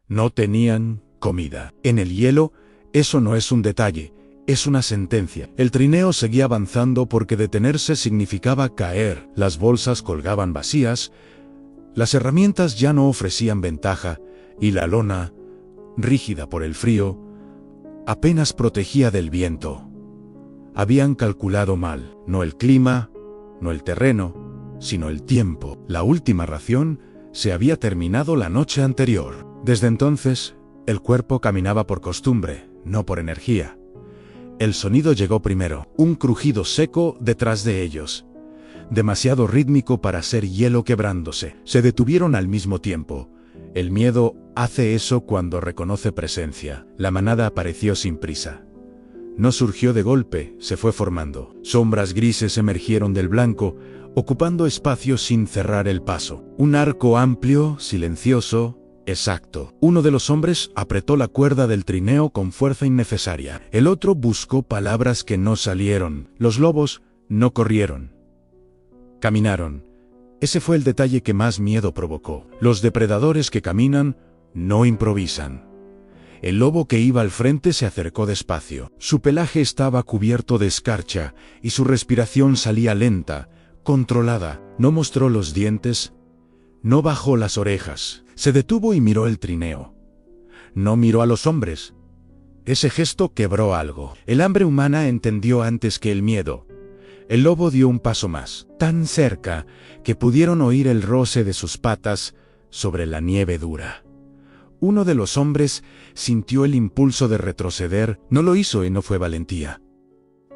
No tenían comida. En el hielo, eso no es un detalle, es una sentencia. El trineo seguía avanzando porque detenerse significaba caer. Las bolsas colgaban vacías, las herramientas ya no ofrecían ventaja, y la lona, rígida por el frío, apenas protegía del viento. Habían calculado mal, no el clima, no el terreno, sino el tiempo. La última ración se había terminado la noche anterior. Desde entonces, el cuerpo caminaba por costumbre, no por energía. El sonido llegó primero, un crujido seco detrás de ellos, demasiado rítmico para ser hielo quebrándose. Se detuvieron al mismo tiempo. El miedo hace eso cuando reconoce presencia. La manada apareció sin prisa. No surgió de golpe, se fue formando. Sombras grises emergieron del blanco, ocupando espacio sin cerrar el paso. Un arco amplio, silencioso, exacto. Uno de los hombres apretó la cuerda del trineo con fuerza innecesaria. El otro buscó palabras que no salieron. Los lobos no corrieron. Caminaron. Ese fue el detalle que más miedo provocó. Los depredadores que caminan no improvisan. El lobo que iba al frente se acercó despacio. Su pelaje estaba cubierto de escarcha y su respiración salía lenta, controlada. No mostró los dientes, no bajó las orejas. Se detuvo y miró el trineo. No miró a los hombres. Ese gesto quebró algo. El hambre humana entendió antes que el miedo. El lobo dio un paso más, tan cerca que pudieron oír el roce de sus patas sobre la nieve dura. Uno de los hombres sintió el impulso de retroceder. No lo hizo y no fue valentía.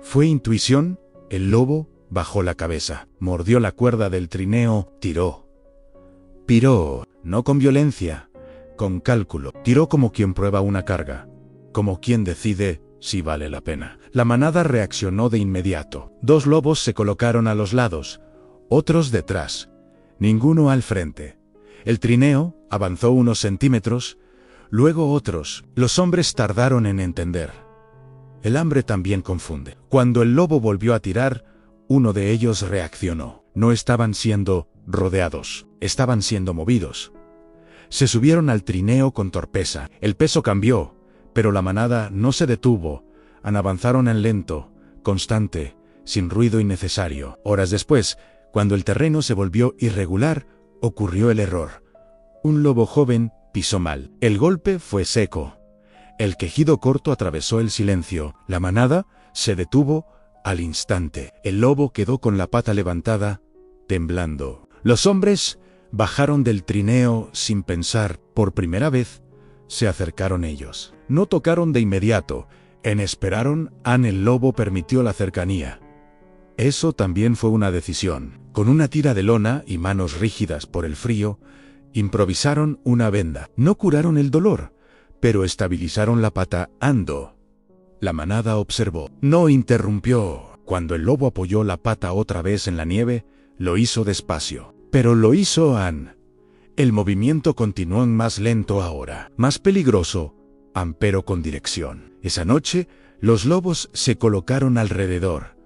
Fue intuición. El lobo bajó la cabeza, mordió la cuerda del trineo, tiró. Piró, no con violencia, con cálculo. Tiró como quien prueba una carga, como quien decide si vale la pena. La manada reaccionó de inmediato. 2 lobos se colocaron a los lados, otros detrás, ninguno al frente. El trineo avanzó unos centímetros, luego otros. Los hombres tardaron en entender. El hambre también confunde. Cuando el lobo volvió a tirar, uno de ellos reaccionó. No estaban siendo rodeados, estaban siendo movidos. Se subieron al trineo con torpeza. El peso cambió, pero la manada no se detuvo. Avanzaron en lento, constante, sin ruido innecesario. Horas después, cuando el terreno se volvió irregular, ocurrió el error. Un lobo joven pisó mal. El golpe fue seco. El quejido corto atravesó el silencio. La manada se detuvo al instante. El lobo quedó con la pata levantada, temblando. Los hombres bajaron del trineo sin pensar. Por primera vez, se acercaron ellos. No tocaron de inmediato. Esperaron. El lobo permitió la cercanía. Eso también fue una decisión. Con una tira de lona y manos rígidas por el frío, improvisaron una venda. No curaron el dolor, pero estabilizaron la pata. La manada observó. No interrumpió. Cuando el lobo apoyó la pata otra vez en la nieve, lo hizo despacio. Pero lo hizo El movimiento continuó más lento ahora, más peligroso, pero con dirección. Esa noche, los lobos se colocaron alrededor.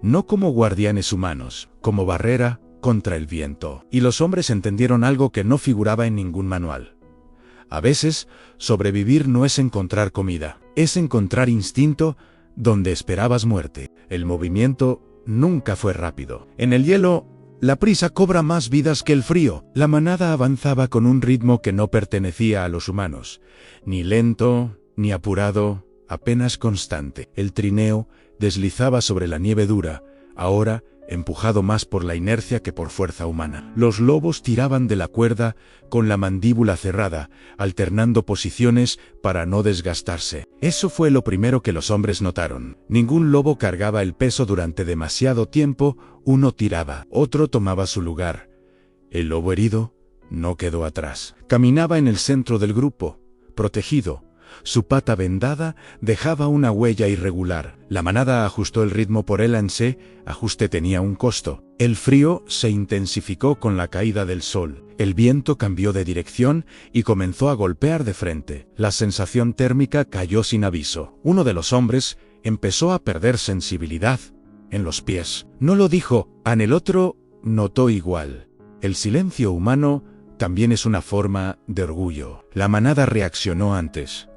No como guardianes humanos, como barrera contra el viento. Y los hombres entendieron algo que no figuraba en ningún manual. A veces, sobrevivir no es encontrar comida, es encontrar instinto donde esperabas muerte. El movimiento nunca fue rápido. En el hielo, la prisa cobra más vidas que el frío. La manada avanzaba con un ritmo que no pertenecía a los humanos, ni lento, ni apurado, apenas constante. El trineo deslizaba sobre la nieve dura, ahora empujado más por la inercia que por fuerza humana. Los lobos tiraban de la cuerda con la mandíbula cerrada, alternando posiciones para no desgastarse. Eso fue lo primero que los hombres notaron. Ningún lobo cargaba el peso durante demasiado tiempo. Uno tiraba, otro tomaba su lugar. El lobo herido no quedó atrás. Caminaba en el centro del grupo, protegido. Su pata vendada dejaba una huella irregular. La manada ajustó el ritmo por él. Ese ajuste tenía un costo. El frío se intensificó con la caída del sol. El viento cambió de dirección y comenzó a golpear de frente. La sensación térmica cayó sin aviso. Uno de los hombres empezó a perder sensibilidad en los pies. No lo dijo. El otro notó igual. El silencio humano también es una forma de orgullo. La manada reaccionó antes.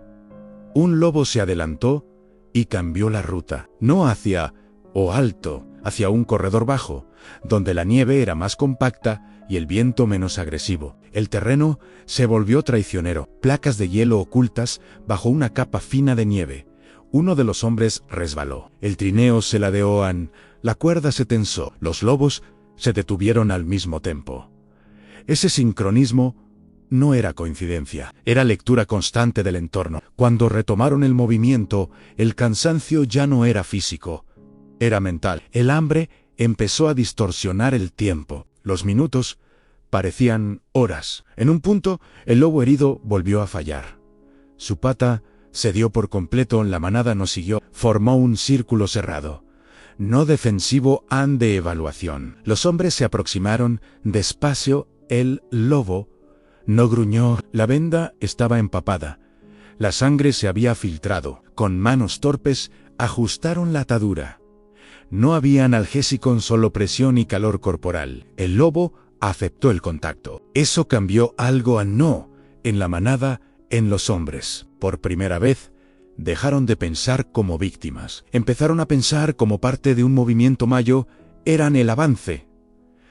Un lobo se adelantó y cambió la ruta, no hacia o alto, hacia un corredor bajo, donde la nieve era más compacta y el viento menos agresivo. El terreno se volvió traicionero, placas de hielo ocultas bajo una capa fina de nieve. Uno de los hombres resbaló. El trineo se ladeó, la cuerda se tensó, los lobos se detuvieron al mismo tiempo. Ese sincronismo no era coincidencia, era lectura constante del entorno. Cuando retomaron el movimiento, el cansancio ya no era físico, era mental. El hambre empezó a distorsionar el tiempo. Los minutos parecían horas. En un punto, el lobo herido volvió a fallar. Su pata cedió por completo, la manada no siguió, formó un círculo cerrado. No defensivo, de evaluación. Los hombres se aproximaron despacio. El lobo no gruñó, la venda estaba empapada. La sangre se había filtrado. Con manos torpes, ajustaron la atadura. No había analgésico, solo presión y calor corporal. El lobo aceptó el contacto. Eso cambió algo, no en la manada, en los hombres. Por primera vez, dejaron de pensar como víctimas. Empezaron a pensar como parte de un movimiento mayor. Eran el avance.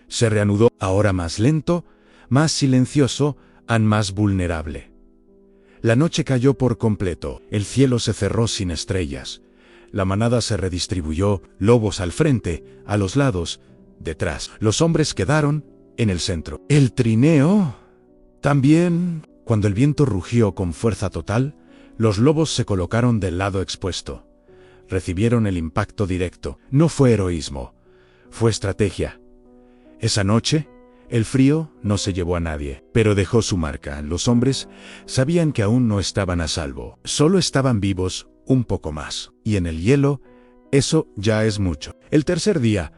Se reanudó, ahora más lento, más silencioso, más vulnerable. La noche cayó por completo, el cielo se cerró sin estrellas. La manada se redistribuyó, lobos al frente, a los lados, detrás. Los hombres quedaron en el centro. El trineo también. Cuando el viento rugió con fuerza total, los lobos se colocaron del lado expuesto. Recibieron el impacto directo. No fue heroísmo, fue estrategia. Esa noche, el frío no se llevó a nadie, pero dejó su marca. Los hombres sabían que aún no estaban a salvo, solo estaban vivos un poco más. Y en el hielo, eso ya es mucho. El tercer día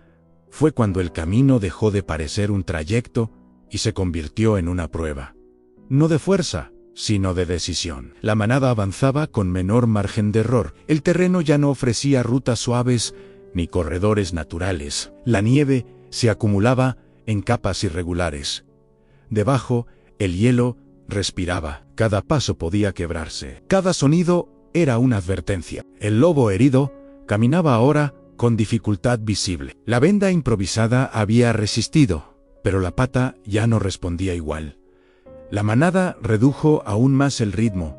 fue cuando el camino dejó de parecer un trayecto y se convirtió en una prueba. No de fuerza, sino de decisión. La manada avanzaba con menor margen de error. El terreno ya no ofrecía rutas suaves ni corredores naturales. La nieve se acumulaba en capas irregulares. Debajo, el hielo respiraba. Cada paso podía quebrarse. Cada sonido era una advertencia. El lobo herido caminaba ahora con dificultad visible. La venda improvisada había resistido, pero la pata ya no respondía igual. La manada redujo aún más el ritmo.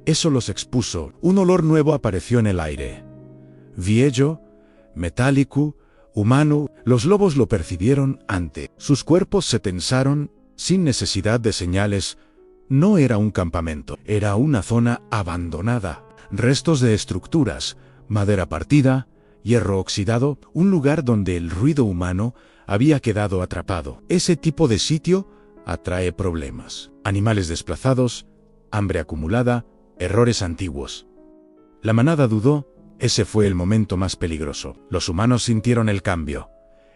Eso los expuso. Un olor nuevo apareció en el aire. Viejo, metálico, humano. Los lobos lo percibieron antes. Sus cuerpos se tensaron sin necesidad de señales. No era un campamento, era una zona abandonada. Restos de estructuras, madera partida, hierro oxidado, un lugar donde el ruido humano había quedado atrapado. Ese tipo de sitio atrae problemas. Animales desplazados, hambre acumulada, errores antiguos. La manada dudó. Ese fue el momento más peligroso. Los humanos sintieron el cambio.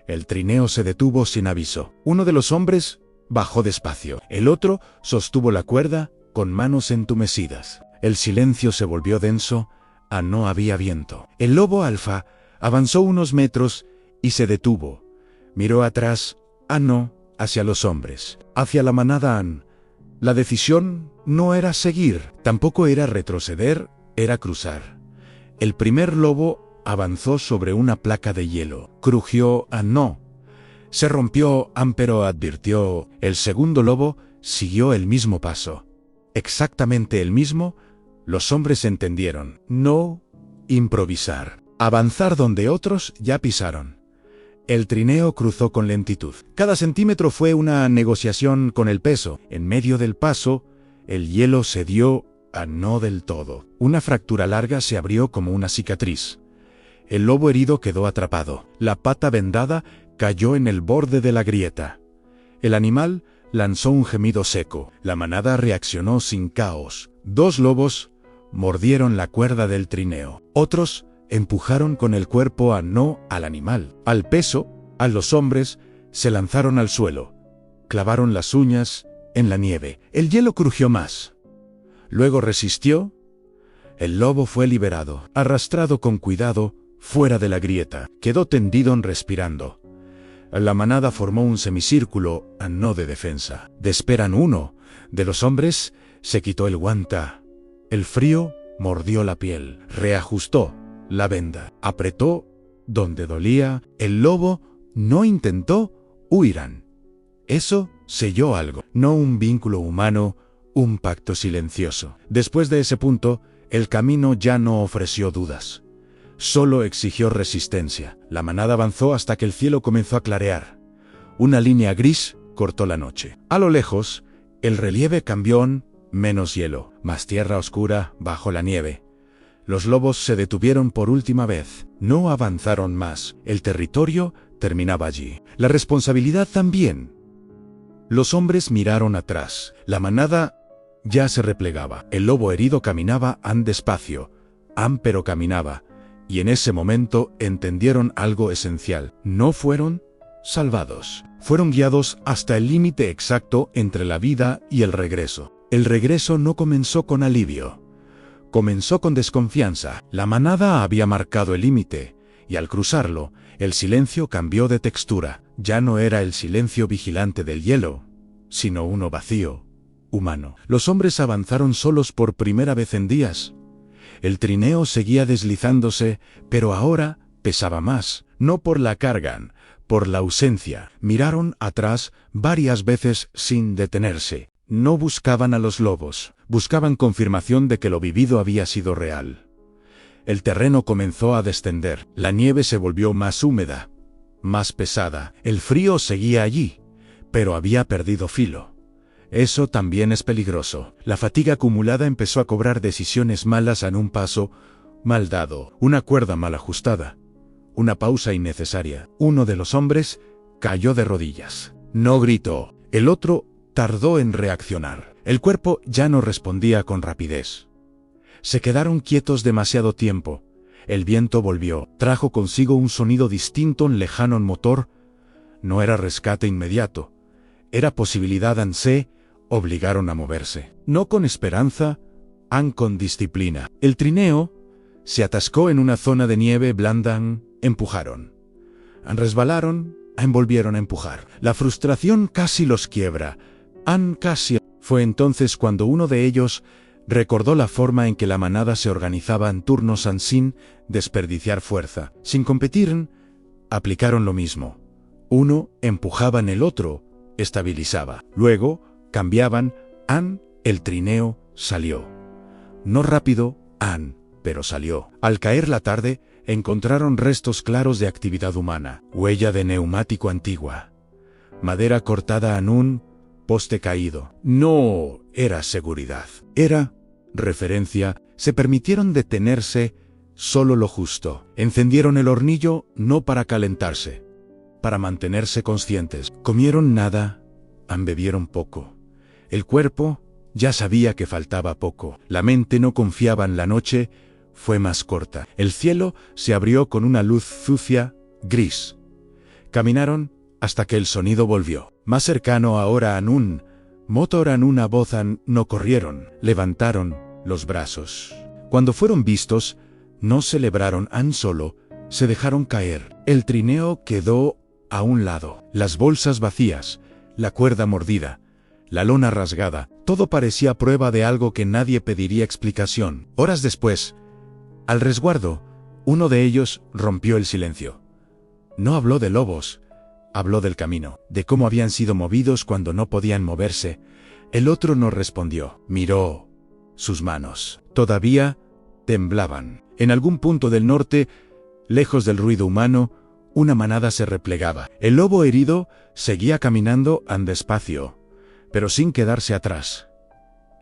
El trineo se detuvo sin aviso. Uno de los hombres bajó despacio. El otro sostuvo la cuerda con manos entumecidas. El silencio se volvió denso. No había viento. El lobo alfa avanzó unos metros y se detuvo. Miró atrás. No, hacia los hombres. Hacia la manada. La decisión no era seguir. Tampoco era retroceder, era cruzar. El primer lobo avanzó sobre una placa de hielo. Crujió, no. Se rompió, pero advirtió. El segundo lobo siguió el mismo paso. Exactamente el mismo. Los hombres entendieron. No improvisar. Avanzar donde otros ya pisaron. El trineo cruzó con lentitud. Cada centímetro fue una negociación con el peso. En medio del paso, el hielo cedió. No del todo. Una fractura larga se abrió como una cicatriz. El lobo herido quedó atrapado. La pata vendada cayó en el borde de la grieta. El animal lanzó un gemido seco. La manada reaccionó sin caos. Dos lobos mordieron la cuerda del trineo. Otros empujaron con el cuerpo no al animal. Al peso, a los hombres, se lanzaron al suelo. Clavaron las uñas en la nieve. El hielo crujió más. Luego resistió. El lobo fue liberado, arrastrado con cuidado, fuera de la grieta. Quedó tendido respirando. La manada formó un semicírculo, no de defensa. De esperan uno de los hombres se quitó el guanta. El frío mordió la piel, reajustó la venda, apretó donde dolía. El lobo no intentó huir. Eso selló algo, no un vínculo humano, un pacto silencioso. Después de ese punto, el camino ya no ofreció dudas. Solo exigió resistencia. La manada avanzó hasta que el cielo comenzó a clarear. Una línea gris cortó la noche. A lo lejos, el relieve cambió, menos hielo, más tierra oscura bajo la nieve. Los lobos se detuvieron por última vez. No avanzaron más. El territorio terminaba allí. La responsabilidad también. Los hombres miraron atrás. La manada ya se replegaba. El lobo herido caminaba despacio. Pero caminaba. Y en ese momento entendieron algo esencial. No fueron salvados. Fueron guiados hasta el límite exacto entre la vida y el regreso. El regreso no comenzó con alivio. Comenzó con desconfianza. La manada había marcado el límite, y al cruzarlo, el silencio cambió de textura. Ya no era el silencio vigilante del hielo, sino uno vacío, humano. Los hombres avanzaron solos por primera vez en días. El trineo seguía deslizándose, pero ahora pesaba más, no por la carga, por la ausencia. Miraron atrás varias veces sin detenerse. No buscaban a los lobos, buscaban confirmación de que lo vivido había sido real. El terreno comenzó a descender, la nieve se volvió más húmeda, más pesada. El frío seguía allí, pero había perdido filo. Eso también es peligroso. La fatiga acumulada empezó a cobrar decisiones malas en un paso mal dado, una cuerda mal ajustada, una pausa innecesaria. Uno de los hombres cayó de rodillas. No gritó. El otro tardó en reaccionar. El cuerpo ya no respondía con rapidez. Se quedaron quietos demasiado tiempo. El viento volvió. Trajo consigo un sonido distinto, un lejano motor. No era rescate inmediato. Era posibilidad. Se obligaron a moverse. No con esperanza, con disciplina. El trineo se atascó en una zona de nieve blanda. Empujaron. Resbalaron. Volvieron a empujar. La frustración casi los quiebra. Casi. Fue entonces cuando uno de ellos recordó la forma en que la manada se organizaba en turnos sin desperdiciar fuerza. Sin competir, aplicaron lo mismo. Uno empujaba, el otro estabilizaba. Luego cambiaban. El trineo salió. No rápido, pero salió. Al caer la tarde, encontraron restos claros de actividad humana. Huella de neumático antigua. Madera cortada en un poste caído. No era seguridad. Era referencia. Se permitieron detenerse solo lo justo. Encendieron el hornillo no para calentarse, para mantenerse conscientes. Comieron nada, bebieron poco. El cuerpo ya sabía que faltaba poco. La mente no confiaba en la noche. Fue más corta. El cielo se abrió con una luz sucia, gris. Caminaron hasta que el sonido volvió. Más cercano ahora un motor una voz. No corrieron, levantaron los brazos. Cuando fueron vistos, no celebraron solo, se dejaron caer. El trineo quedó a un lado. Las bolsas vacías, la cuerda mordida, la lona rasgada, todo parecía prueba de algo que nadie pediría explicación. Horas después, al resguardo, uno de ellos rompió el silencio. No habló de lobos, habló del camino, de cómo habían sido movidos cuando no podían moverse. El otro no respondió. Miró sus manos. Todavía temblaban. En algún punto del norte, lejos del ruido humano, una manada se replegaba. El lobo herido seguía caminando despacio, pero sin quedarse atrás.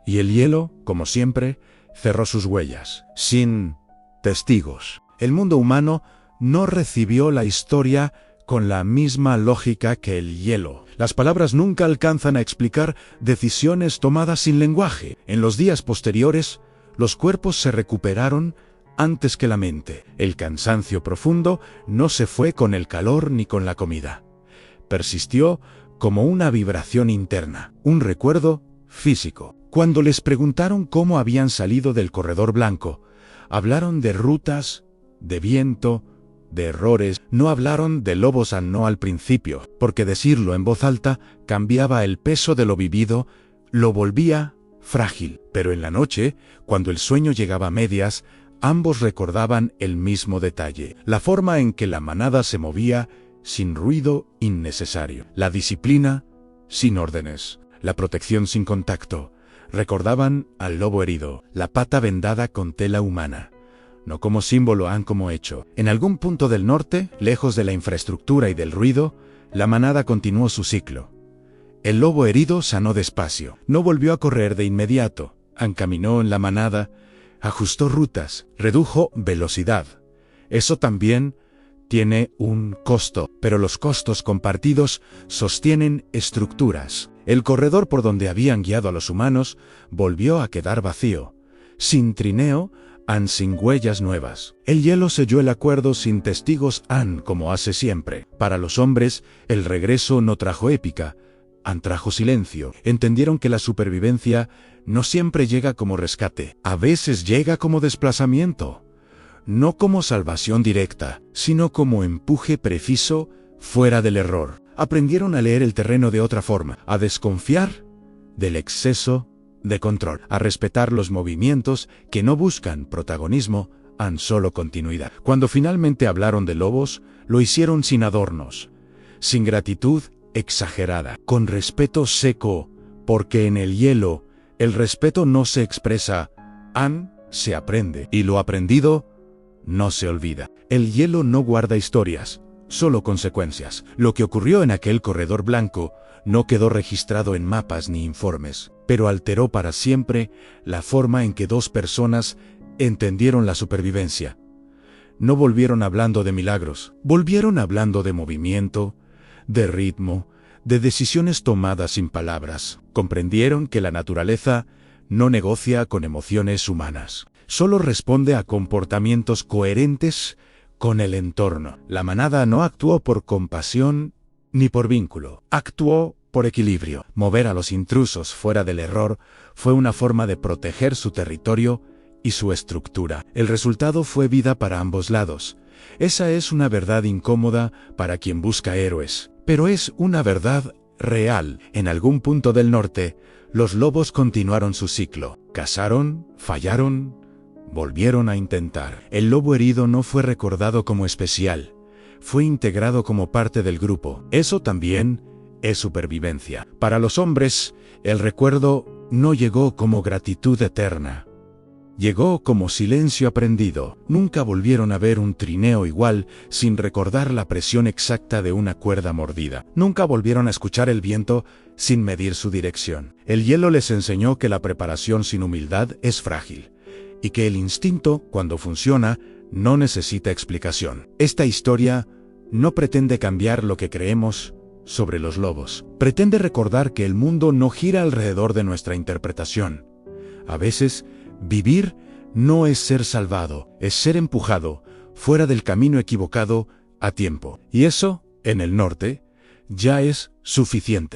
Y el hielo, como siempre, cerró sus huellas, sin testigos. El mundo humano no recibió la historia con la misma lógica que el hielo. Las palabras nunca alcanzan a explicar decisiones tomadas sin lenguaje. En los días posteriores, los cuerpos se recuperaron antes que la mente. El cansancio profundo no se fue con el calor ni con la comida. Persistió como una vibración interna, un recuerdo físico. Cuando les preguntaron cómo habían salido del corredor blanco, hablaron de rutas, de viento, de errores. No hablaron de lobos no al principio, porque decirlo en voz alta cambiaba el peso de lo vivido, lo volvía frágil. Pero en la noche, cuando el sueño llegaba a medias, ambos recordaban el mismo detalle, la forma en que la manada se movía sin ruido innecesario, la disciplina sin órdenes, la protección sin contacto. Recordaban al lobo herido, la pata vendada con tela humana, no como símbolo, como hecho. En algún punto del norte, lejos de la infraestructura y del ruido, la manada continuó su ciclo. El lobo herido sanó despacio, no volvió a correr de inmediato, encaminó en la manada, ajustó rutas, redujo velocidad. Eso también tiene un costo, pero los costos compartidos sostienen estructuras. El corredor por donde habían guiado a los humanos volvió a quedar vacío, sin trineo, sin huellas nuevas. El hielo selló el acuerdo sin testigos, como hace siempre. Para los hombres, el regreso no trajo épica, trajo silencio. Entendieron que la supervivencia no siempre llega como rescate, a veces llega como desplazamiento. No como salvación directa, sino como empuje preciso fuera del error. Aprendieron a leer el terreno de otra forma, a desconfiar del exceso de control, a respetar los movimientos que no buscan protagonismo, solo continuidad. Cuando finalmente hablaron de lobos, lo hicieron sin adornos, sin gratitud exagerada, con respeto seco, porque en el hielo el respeto no se expresa, se aprende, y lo aprendido no se olvida. El hielo no guarda historias, solo consecuencias. Lo que ocurrió en aquel corredor blanco no quedó registrado en mapas ni informes, pero alteró para siempre la forma en que dos personas entendieron la supervivencia. No volvieron hablando de milagros, volvieron hablando de movimiento, de ritmo, de decisiones tomadas sin palabras. Comprendieron que la naturaleza no negocia con emociones humanas, solo responde a comportamientos coherentes con el entorno. La manada no actuó por compasión ni por vínculo, actuó por equilibrio. Mover a los intrusos fuera del error fue una forma de proteger su territorio y su estructura. El resultado fue vida para ambos lados. Esa es una verdad incómoda para quien busca héroes, pero es una verdad real. En algún punto del norte, los lobos continuaron su ciclo. Cazaron, fallaron, volvieron a intentar. El lobo herido no fue recordado como especial, fue integrado como parte del grupo. Eso también es supervivencia. Para los hombres, el recuerdo no llegó como gratitud eterna. Llegó como silencio aprendido. Nunca volvieron a ver un trineo igual sin recordar la presión exacta de una cuerda mordida. Nunca volvieron a escuchar el viento sin medir su dirección. El hielo les enseñó que la preparación sin humildad es frágil, y que el instinto, cuando funciona, no necesita explicación. Esta historia no pretende cambiar lo que creemos sobre los lobos. Pretende recordar que el mundo no gira alrededor de nuestra interpretación. A veces, vivir no es ser salvado, es ser empujado fuera del camino equivocado a tiempo. Y eso, en el norte, ya es suficiente.